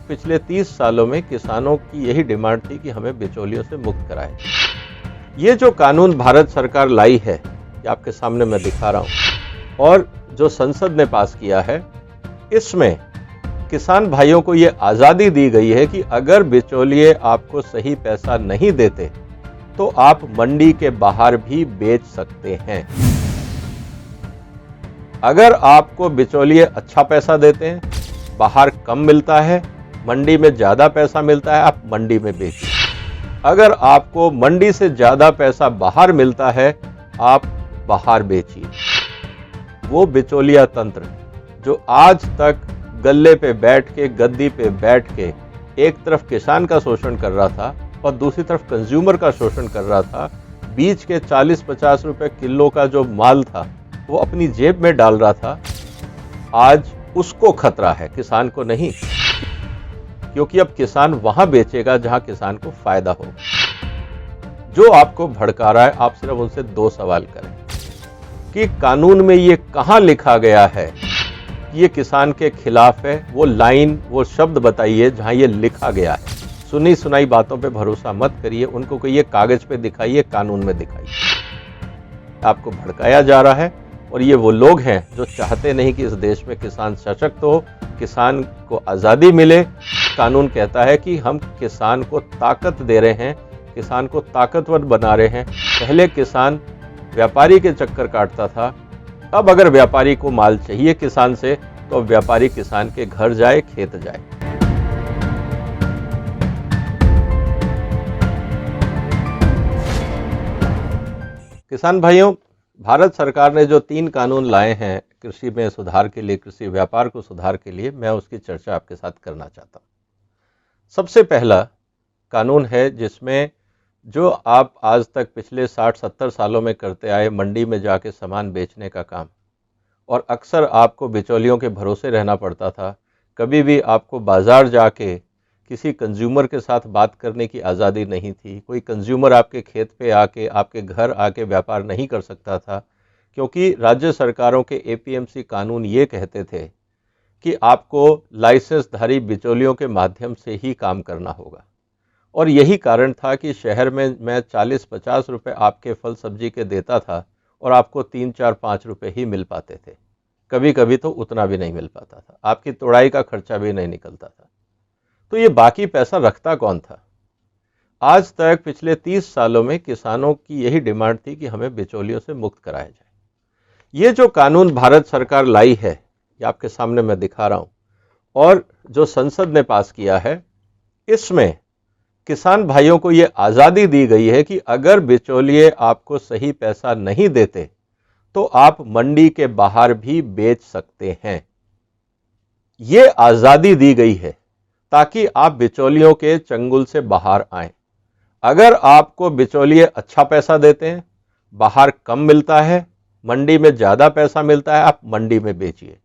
पिछले 30 सालों में किसानों की यही डिमांड थी कि हमें बिचौलियों से मुक्त कराएं। ये जो कानून भारत सरकार लाई है, ये आपके सामने मैं दिखा रहा हूं, और जो संसद ने पास किया है, इसमें किसान भाइयों को ये आजादी दी गई है कि अगर बिचौलिए आपको सही पैसा नहीं देते तो आप मंडी के बाहर भी बेच सकते हैं। अगर आपको बिचौलिए अच्छा पैसा देते हैं, बाहर कम मिलता है, मंडी में ज्यादा पैसा मिलता है, आप मंडी में बेचिए। अगर आपको मंडी से ज्यादा पैसा बाहर मिलता है, आप बाहर बेचिए। वो बिचौलिया तंत्र जो आज तक गल्ले पे बैठ के, गद्दी पे बैठ के एक तरफ किसान का शोषण कर रहा था और दूसरी तरफ कंज्यूमर का शोषण कर रहा था, बीच के 40-50 रुपए किलो का जो माल था वो अपनी जेब में डाल रहा था, आज उसको खतरा है, किसान को नहीं। क्योंकि अब किसान वहां बेचेगा जहां किसान को फायदा हो। जो आपको भड़का रहा है, आप सिर्फ उनसे 2 सवाल करें कि कानून में ये कहां लिखा गया है कि ये किसान के खिलाफ है। वो लाइन, वो शब्द बताइए जहां ये लिखा गया है। सुनी सुनाई बातों पे भरोसा मत करिए, उनको कहिए कागज पे दिखाइए, कानून में दिखाइए। आपको भड़काया जा रहा है और ये वो लोग हैं जो चाहते नहीं कि इस देश में किसान सशक्त हो, किसान को आज़ादी मिले। कानून कहता है कि हम किसान को ताकत दे रहे हैं, किसान को ताकतवर बना रहे हैं। पहले किसान व्यापारी के चक्कर काटता था, अब अगर व्यापारी को माल चाहिए किसान से तो व्यापारी किसान के घर जाए, खेत जाए। किसान भाइयों, भारत सरकार ने जो 3 कानून लाए हैं कृषि में सुधार के लिए, कृषि व्यापार को सुधार के लिए, मैं उसकी चर्चा आपके साथ करना चाहता हूं। सबसे पहला कानून है जिसमें जो आप आज तक पिछले 60-70 सालों में करते आए, मंडी में जाके सामान बेचने का काम, और अक्सर आपको बिचौलियों के भरोसे रहना पड़ता था। कभी भी आपको बाजार जाके किसी कंज्यूमर के साथ बात करने की आज़ादी नहीं थी। कोई कंज्यूमर आपके खेत पे आके, आपके घर आके व्यापार नहीं कर सकता था, क्योंकि राज्य सरकारों के एपीएमसी कानून ये कहते थे कि आपको लाइसेंसधारी बिचौलियों के माध्यम से ही काम करना होगा। और यही कारण था कि शहर में मैं 40-50 रुपए आपके फल सब्जी के देता था और आपको 3-4-5 रुपए ही मिल पाते थे। कभी कभी तो उतना भी नहीं मिल पाता था, आपकी तोड़ाई का खर्चा भी नहीं निकलता था। तो ये बाकी पैसा रखता कौन था? आज तक पिछले 30 सालों में किसानों की यही डिमांड थी कि हमें बिचौलियों से मुक्त कराया जाए। ये जो कानून भारत सरकार लाई है, ये आपके सामने मैं दिखा रहा हूं, और जो संसद ने पास किया है, इसमें किसान भाइयों को ये आजादी दी गई है कि अगर बिचौलिए आपको सही पैसा नहीं देते तो आप मंडी के बाहर भी बेच सकते हैं। ये आजादी दी गई है ताकि आप बिचौलियों के चंगुल से बाहर आएं। अगर आपको बिचौलिए अच्छा पैसा देते हैं, बाहर कम मिलता है, मंडी में ज्यादा पैसा मिलता है, आप मंडी में बेचिए।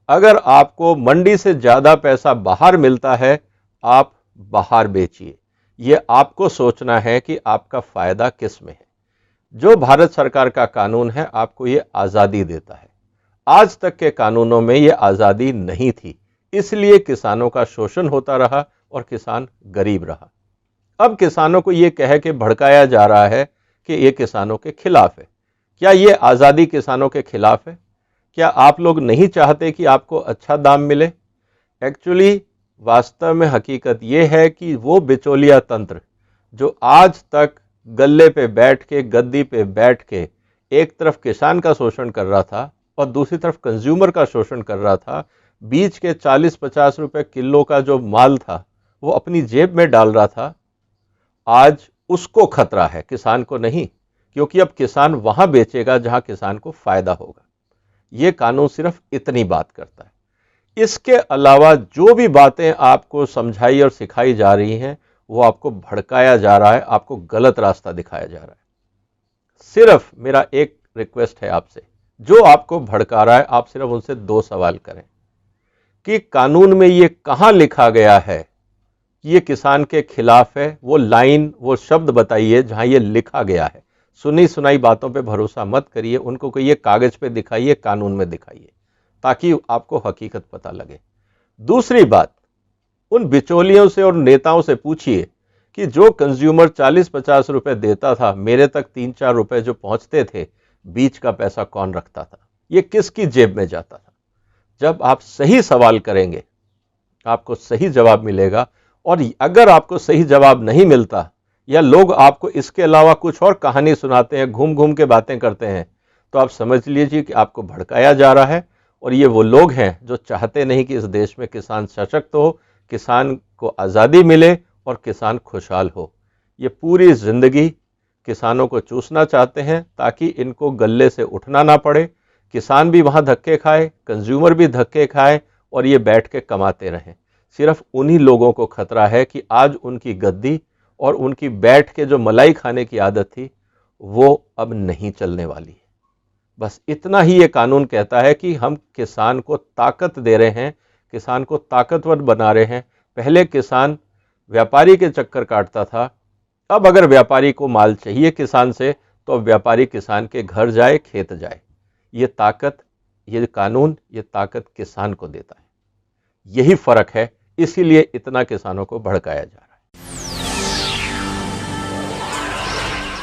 अगर आपको मंडी से ज्यादा पैसा बाहर मिलता है, आप बाहर बेचिए। ये आपको सोचना है कि आपका फायदा किस में है। जो भारत सरकार का कानून है, आपको ये आजादी देता है। आज तक के कानूनों में ये आजादी नहीं थी, इसलिए किसानों का शोषण होता रहा और किसान गरीब रहा। अब किसानों को ये कह के भड़काया जा रहा है कि ये किसानों के खिलाफ है। क्या ये आजादी किसानों के खिलाफ है? क्या आप लोग नहीं चाहते कि आपको अच्छा दाम मिले? एक्चुअली वास्तव में हकीकत यह है कि वो बिचौलिया तंत्र जो आज तक गल्ले पे बैठ के, गद्दी पे बैठ के एक तरफ किसान का शोषण कर रहा था और दूसरी तरफ कंज्यूमर का शोषण कर रहा था, बीच के 40-50 रुपए किलो का जो माल था वो अपनी जेब में डाल रहा था, आज उसको खतरा है, किसान को नहीं। क्योंकि अब किसान वहां बेचेगा जहां किसान को फायदा होगा। ये कानून सिर्फ इतनी बात करता है। इसके अलावा जो भी बातें आपको समझाई और सिखाई जा रही हैं, वो आपको भड़काया जा रहा है, आपको गलत रास्ता दिखाया जा रहा है। सिर्फ मेरा एक रिक्वेस्ट है आपसे, जो आपको भड़का रहा है, आप सिर्फ उनसे 2 सवाल करें कि कानून में ये कहां लिखा गया है कि ये किसान के खिलाफ है। वो लाइन, वो शब्द बताइए जहां ये लिखा गया है। सुनी सुनाई बातों पे भरोसा मत करिए, उनको कहिए कागज पे दिखाइए, कानून में दिखाइए, ताकि आपको हकीकत पता लगे। दूसरी बात, उन बिचौलियों से और नेताओं से पूछिए कि जो कंज्यूमर 40-50 रुपए देता था, मेरे तक 3-4 रुपए जो पहुंचते थे, बीच का पैसा कौन रखता था, ये किसकी जेब में जाता था। जब आप सही सवाल करेंगे आपको सही जवाब मिलेगा, और अगर आपको सही जवाब नहीं मिलता या लोग आपको इसके अलावा कुछ और कहानी सुनाते हैं, घूम घूम के बातें करते हैं, तो आप समझ लीजिए कि आपको भड़काया जा रहा है। और ये वो लोग हैं जो चाहते नहीं कि इस देश में किसान सशक्त हो, किसान को आज़ादी मिले और किसान खुशहाल हो। ये पूरी जिंदगी किसानों को चूसना चाहते हैं ताकि इनको गले से उठना ना पड़े, किसान भी वहां धक्के खाए, कंज्यूमर भी धक्के खाए और ये बैठ के कमाते रहें। सिर्फ उन्हीं लोगों को खतरा है कि आज उनकी गद्दी और उनकी बैठ के जो मलाई खाने की आदत थी वो अब नहीं चलने वाली है। बस इतना ही ये कानून कहता है कि हम किसान को ताकत दे रहे हैं, किसान को ताकतवर बना रहे हैं। पहले किसान व्यापारी के चक्कर काटता था, अब अगर व्यापारी को माल चाहिए किसान से तो अब व्यापारी किसान के घर जाए, खेत जाए। ये ताकत, ये कानून, ये ताकत किसान को देता है। यही फर्क है, इसीलिए इतना किसानों को भड़काया जा रहा है।